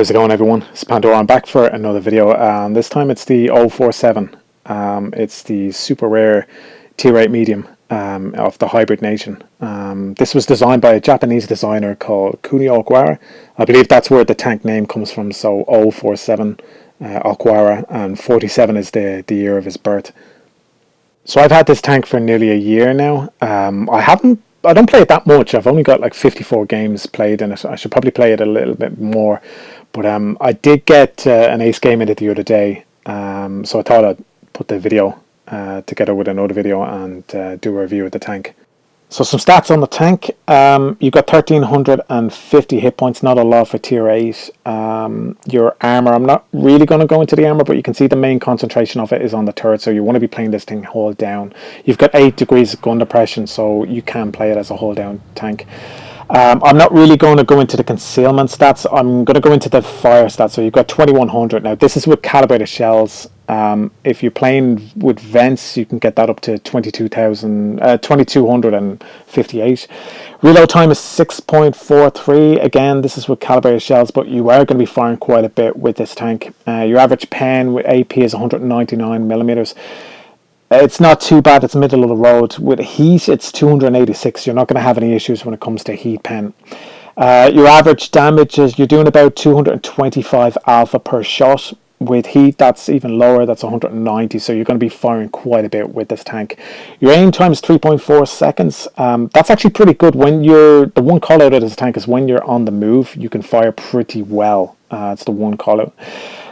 How's it going, everyone? It's Pandora. I'm back for another video. This time it's the O-47. It's the super rare tier 8 medium of the hybrid nation. This was designed by a Japanese designer called Kunio Okuara. I believe that's where the tank name comes from. So O-47 Okuara, and 47 is the year of his birth. So I've had this tank for nearly a year now. I don't play it that much. I've only got like 54 games played in it. I should probably play it a little bit more. But I did get an ace game in it the other day. So I thought I'd put the video together with another video and do a review of the tank. So some stats on the tank. You've got 1,350 hit points, not a lot for tier 8. Your armor, I'm not really going to go into the armor, but you can see the main concentration of it is on the turret, so you want to be playing this thing hold down. You've got 8 degrees of gun depression, so you can play it as a hold down tank. I'm not really going to go into the concealment stats. I'm going to go into the fire stats. So you've got 2,100. Now this is with calibrated shells. If you're playing with vents, you can get that up to 2,258. Reload time is 6.43. Again, this is with calibrated shells, but you are going to be firing quite a bit with this tank. Your average pen with AP is 199 millimeters. It's not too bad. It's middle of the road. With heat, it's 286. You're not going to have any issues when it comes to heat pen. Your average damage is you're doing about 225 alpha per shot. With heat, that's even lower. That's 190. So you're going to be firing quite a bit with this tank. Your aim time is 3.4 seconds. That's actually pretty good. When the one call out of this tank is when you're on the move, you can fire pretty well. It's the one call out.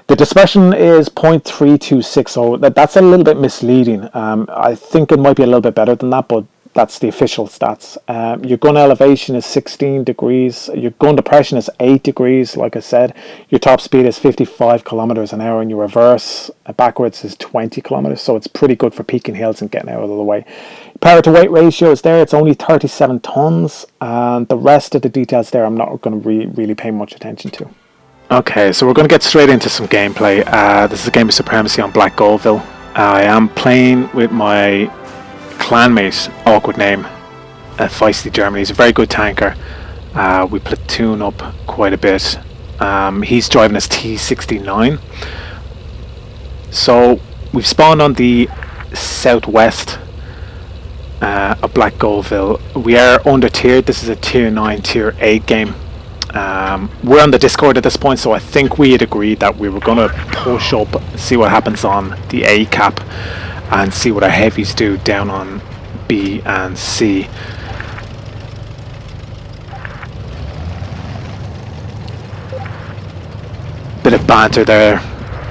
The dispersion is 0.3260. That's a little bit misleading. I think it might be a little bit better than that, but that's the official stats. Your gun elevation is 16 degrees. Your gun depression is 8 degrees, like I said. Your top speed is 55 kilometers an hour, and your reverse backwards is 20 kilometers. So it's pretty good for peaking hills and getting out of the way. Power to weight ratio is there. It's only 37 tons, and the rest of the details there I'm not going to really pay much attention to. Okay, so we're going to get straight into some gameplay. This is a game of Supremacy on Black Goldville. I am playing with my clanmate, awkward name, Feisty Germany. He's a very good tanker. We platoon up quite a bit. He's driving his T69. So we've spawned on the southwest of Black Goldville. We are under tiered. This is a tier 9, tier 8 game. We're on the Discord at this point, so I think we had agreed that we were going to push up, see what happens on the A cap, and see what our heavies do down on B and C. Bit of banter there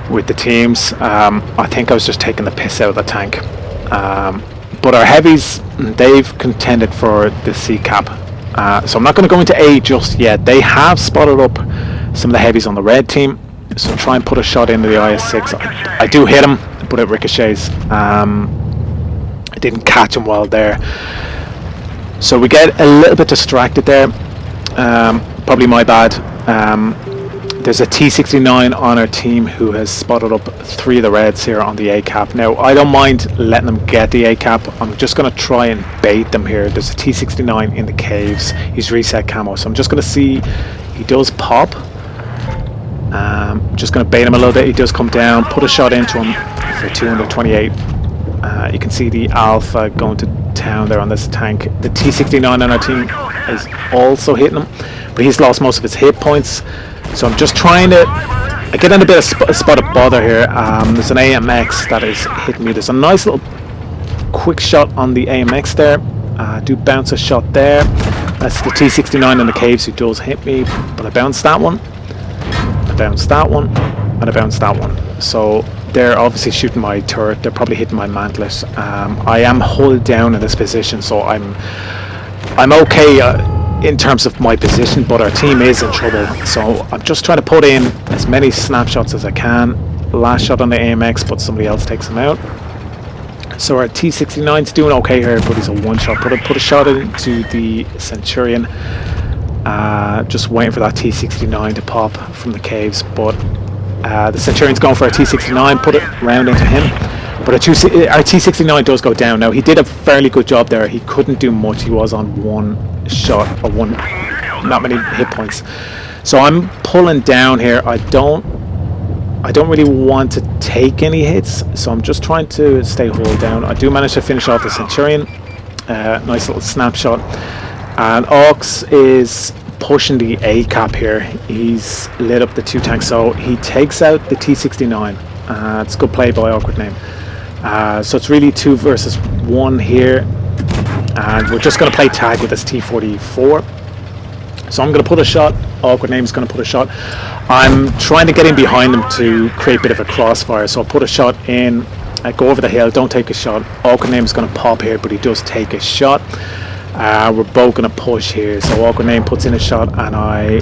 with the teams. I think I was just taking the piss out of the tank. But our heavies, they've contended for the C cap. So I'm not going to go into A just yet. They have spotted up some of the heavies on the red team, so try and put a shot into the IS-6. I do hit him, but it ricochets. I didn't catch him well there, so we get a little bit distracted there. Probably my bad. There's a T69 on our team who has spotted up 3 of the reds here on the A cap. Now I don't mind letting them get the A cap. I'm just going to try and bait them here. There's a T69 in the caves. He's reset camo, so I'm just going to see. He does pop. Just going to bait him a little bit. He does come down, put a shot into him for 228. You can see the alpha going to town there on this tank. The T69 on our team is also hitting him, but he's lost most of his hit points. So I'm just trying to get in a bit of spot of bother here. There's an AMX that is hitting me. There's a nice little quick shot on the AMX there. Do bounce a shot there. That's the T69 in the caves who does hit me, but I bounced that one. I bounced that one, and I bounced that one. So they're obviously shooting my turret. They're probably hitting my mantlet. I am hulled down in this position, so I'm okay in terms of my position, but our team is in trouble. So I'm just trying to put in as many snapshots as I can. Last shot on the AMX, but somebody else takes him out. So our T69's doing okay here, but he's a one shot. Put a shot into the Centurion. Just waiting for that T69 to pop from the caves, but the Centurion's going for a T69. Put it round into him, but our T69 does go down. Now he did a fairly good job there. He couldn't do much. He was on one shot or not many hit points. So I'm pulling down here. I don't really want to take any hits, so I'm just trying to stay hull down. I do manage to finish off the Centurion. Nice little snapshot. And Aux is pushing the A cap here. He's lit up the 2 tanks, so he takes out the T69. It's a good play by Awkward Name. So it's really 2 versus 1 here, and we're just going to play tag with this T44. So I'm going to put a shot. Awkward Name's going to put a shot. I'm trying to get in behind him to create a bit of a crossfire. So I'll put a shot in, go over the hill, don't take a shot. Awkward Name's going to pop here, but he does take a shot. We're both going to push here. So Awkward Name puts in a shot, and I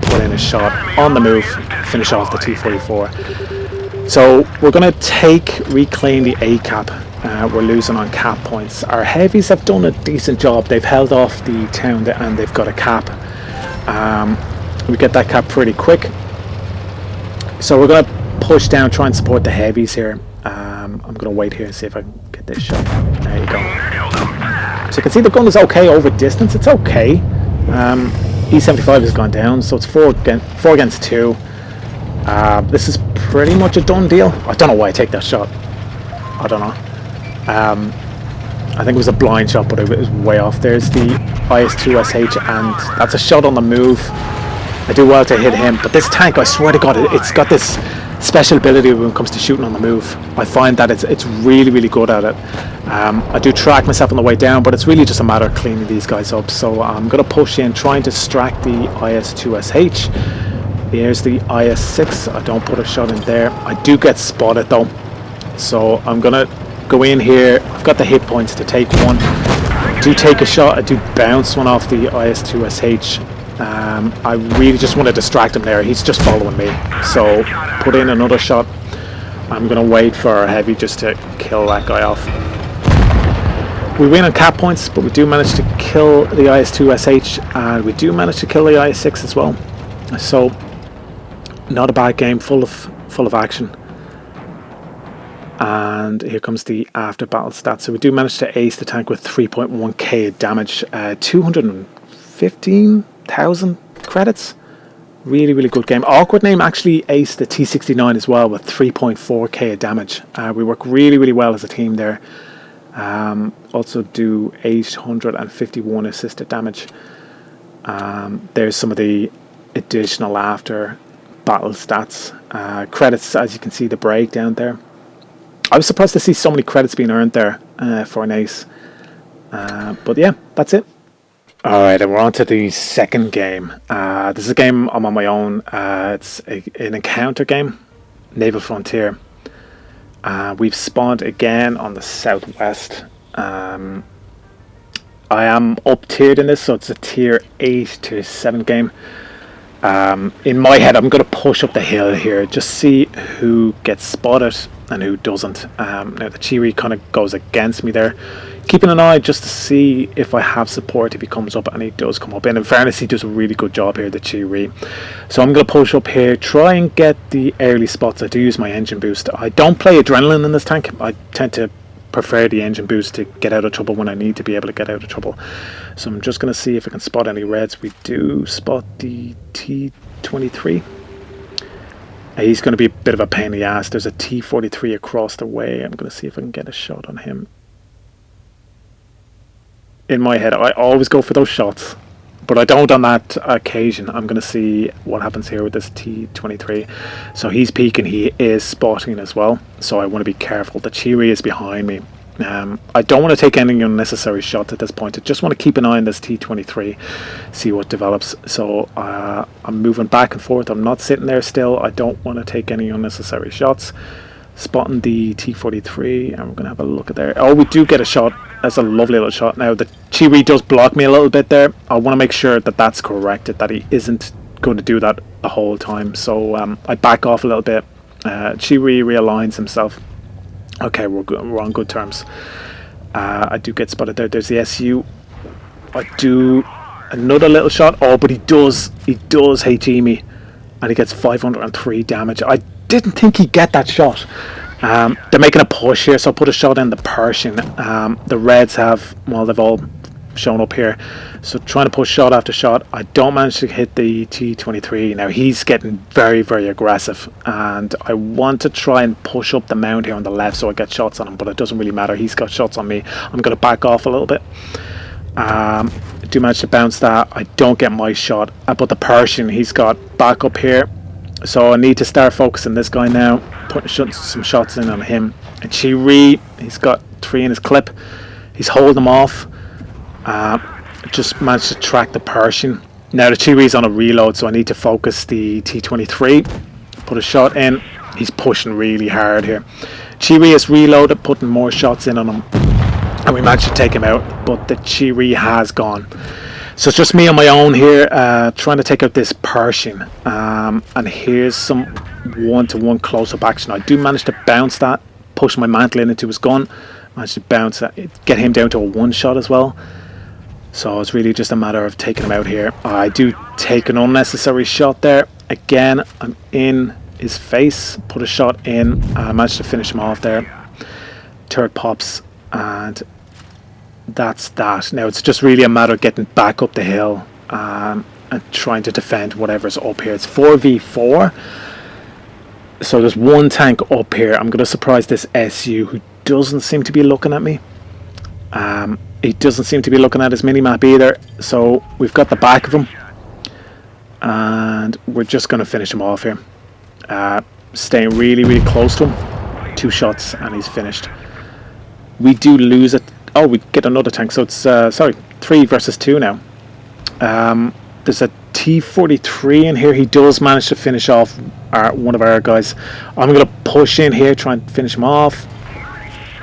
put in a shot on the move, finish off the T44. So we're going to reclaim the A cap. We're losing on cap points. Our heavies have done a decent job. They've held off the town and they've got a cap. We get that cap pretty quick. So we're going to push down, try and support the heavies here. I'm going to wait here and see if I can get this shot. There you go. So you can see the gun is okay over distance. It's okay. E75 has gone down, so it's 4 against 2. This is pretty much a done deal. I don't know why I take that shot. I don't know. I think it was a blind shot, but it was way off. There's the IS-2SH, and that's a shot on the move. I do well to hit him, but this tank, I swear to God, it's got this special ability when it comes to shooting on the move. I find that it's really, really good at it. I do track myself on the way down, but it's really just a matter of cleaning these guys up. So I'm going to push in, trying to distract the IS-2SH. Here's the IS-6. I don't put a shot in there. I do get spotted though, so I'm going to go in here. I've got the hit points to take one. I do take a shot. I do bounce one off the IS-2SH. I really just want to distract him there. He's just following me, so put in another shot. I'm going to wait for our heavy just to kill that guy off. We win on cap points, but we do manage to kill the IS-2SH, and we do manage to kill the IS-6 as well. So not a bad game, full of action. And here comes the after battle stats. So we do manage to ace the tank with 3.1k damage, 215,000 credits. Really, really good game. Awkward Name actually aced the T69 as well with 3.4k damage. We work really, really well as a team there. Also do 851 assisted damage. There's some of the additional after battle stats. Credits, as you can see, the breakdown there. I was surprised to see so many credits being earned there for an ace. But yeah, that's it. Alright, and we're on to the second game. This is a game I'm on my own. It's an encounter game, Naval Frontier. We've spawned again on the southwest. I am up tiered in this, so it's a tier 8 to 7 game. In my head, I'm going to push up the hill here, just see who gets spotted and who doesn't. Now the Chiri kind of goes against me there, keeping an eye just to see if I have support if he comes up, and he does come up. And in fairness, he does a really good job here, the Chiri. So I'm going to push up here, try and get the early spots. I do use my engine boost. I don't play adrenaline in this tank. I tend to prefer the engine boost to get out of trouble when I need to be able to get out of trouble. So I'm just going to see if I can spot any reds. We do spot the T23. He's going to be a bit of a pain in the ass. There's a T43 across the way. I'm going to see if I can get a shot on him. In my head, I always go for those shots, but I don't on that occasion. I'm going to see what happens here with this T23. So he's peeking. He is spotting as well. So I want to be careful. The Chiri is behind me. I don't want to take any unnecessary shots at this point. I just want to keep an eye on this T23, see what develops. So I'm moving back and forth. I'm not sitting there still. I don't want to take any unnecessary shots. Spotting the T43, and we're going to have a look at there. Oh, we do get a shot. That's a lovely little shot. Now, the Chiri does block me a little bit there. I want to make sure that that's corrected, that he isn't going to do that the whole time. So I back off a little bit. Chiri realigns himself. Okay, we're on good terms. I do get spotted there. There's the SU. I do another little shot. Oh, but he does HE me, and he gets 503 damage. I didn't think he'd get that shot. They're making a push here, so I'll put a shot in the Persian. The Reds have, well, they've all showing up here. So trying to push shot after shot. I don't manage to hit the T23. Now he's getting very, very aggressive, and I want to try and push up the mound here on the left so I get shots on him, but it doesn't really matter. He's got shots on me. I'm going to back off a little bit. I do manage to bounce that. I don't get my shot, but the Persian, he's got back up here. So I need to start focusing this guy now, putting some shots in on him. And Chi-Ri, he's got 3 in his clip. He's holding him off. Just managed to track the Persian. Now the Chi-Ri's on a reload, so I need to focus the T23. Put a shot in. He's pushing really hard here. Chi-Ri is reloaded, putting more shots in on him. And we managed to take him out, but the Chi-Ri has gone. So it's just me on my own here, trying to take out this Persian. And here's some one-to-one close-up action. I do manage to bounce that, push my mantle into his gun, manage to bounce that, get him down to a one-shot as well. So it's really just a matter of taking him out here. I do take an unnecessary shot there. Again, I'm in his face, put a shot in, I managed to finish him off there. Turret pops, and that's that. Now it's just really a matter of getting back up the hill and trying to defend whatever's up here. It's 4v4, so there's one tank up here. I'm going to surprise this SU who doesn't seem to be looking at me. He doesn't seem to be looking at his mini-map either, so we've got the back of him and we're just going to finish him off here. Staying really, really close to him. 2 shots and he's finished. We do lose it. Oh, we get another tank, so it's sorry, 3 versus 2 now. There's a T43 in here. He does manage to finish off one of our guys. I'm going to push in here, try and finish him off.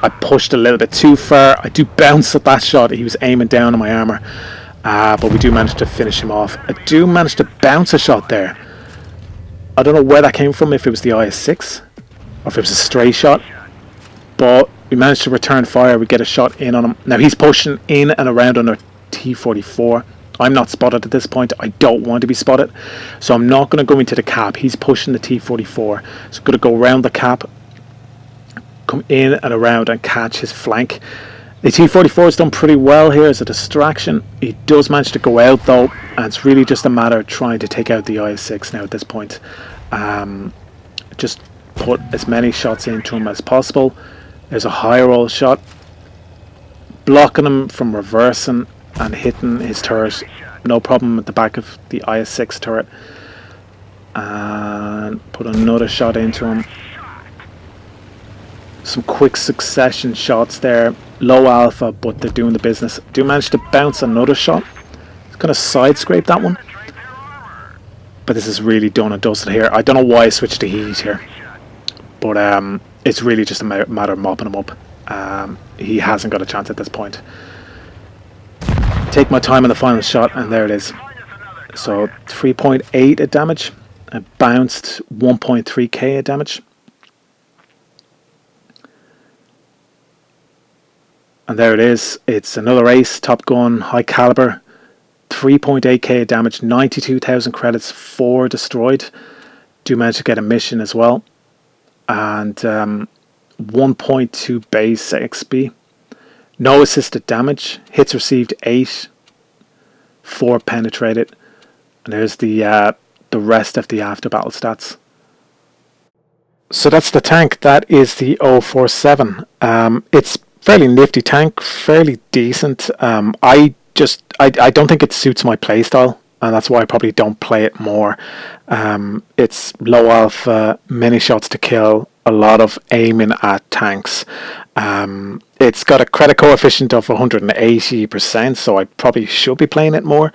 I pushed a little bit too far. I do bounce at that shot. He was aiming down on my armor, but we do manage to finish him off. I do manage to bounce a shot there. I don't know where that came from, if it was the IS-6 or if it was a stray shot, but we managed to return fire. We get a shot in on him. Now he's pushing in and around on our T44. I'm not spotted at this point. I don't want to be spotted, so I'm not going to go into the cap. He's pushing the T44, so I'm going to go around the cap, come in and around and catch his flank. The T44 has done pretty well here as a distraction. He does manage to go out though, and it's really just a matter of trying to take out the IS-6 now at this point. Just put as many shots into him as possible. There's a high roll shot, blocking him from reversing and hitting his turret. No problem at the back of the IS-6 turret. And put another shot into him. Some quick succession shots there. Low alpha, but they're doing the business. Do manage to bounce another shot. It's going to side scrape that one. But this is really done and dusted here. I don't know why I switched to heat here. But it's really just a matter of mopping him up. He hasn't got a chance at this point. Take my time in the final shot, and there it is. So 3.8 at damage. I bounced 1.3k at damage. And there it is. It's another ace, top gun, high caliber. 3.8k of damage, 92,000 credits, 4 destroyed. Do manage to get a mission as well. And 1.2 base XP. No assisted damage. Hits received 8. 4 penetrated. And there's the rest of the after battle stats. So that's the tank. That is the O-47. It's fairly nifty tank, fairly decent. I don't think it suits my playstyle, and that's why I probably don't play it more. It's low alpha, many shots to kill, a lot of aiming at tanks. It's got a credit coefficient of 180%, so I probably should be playing it more.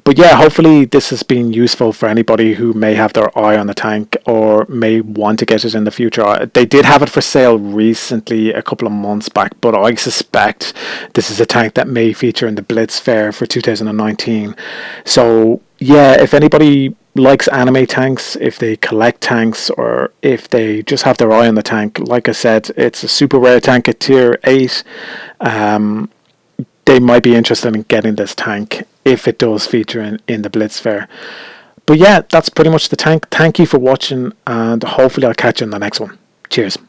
But yeah, hopefully this has been useful for anybody who may have their eye on the tank or may want to get it in the future. They did have it for sale recently, a couple of months back, but I suspect this is a tank that may feature in the Blitz Fair for 2019. So yeah, if anybody likes anime tanks, if they collect tanks, or if they just have their eye on the tank, like I said, it's a super rare tank at tier 8. They might be interested in getting this tank if it does feature in the Blitz Fair. But yeah, that's pretty much the tank. Thank you for watching, and hopefully I'll catch you in the next one. Cheers.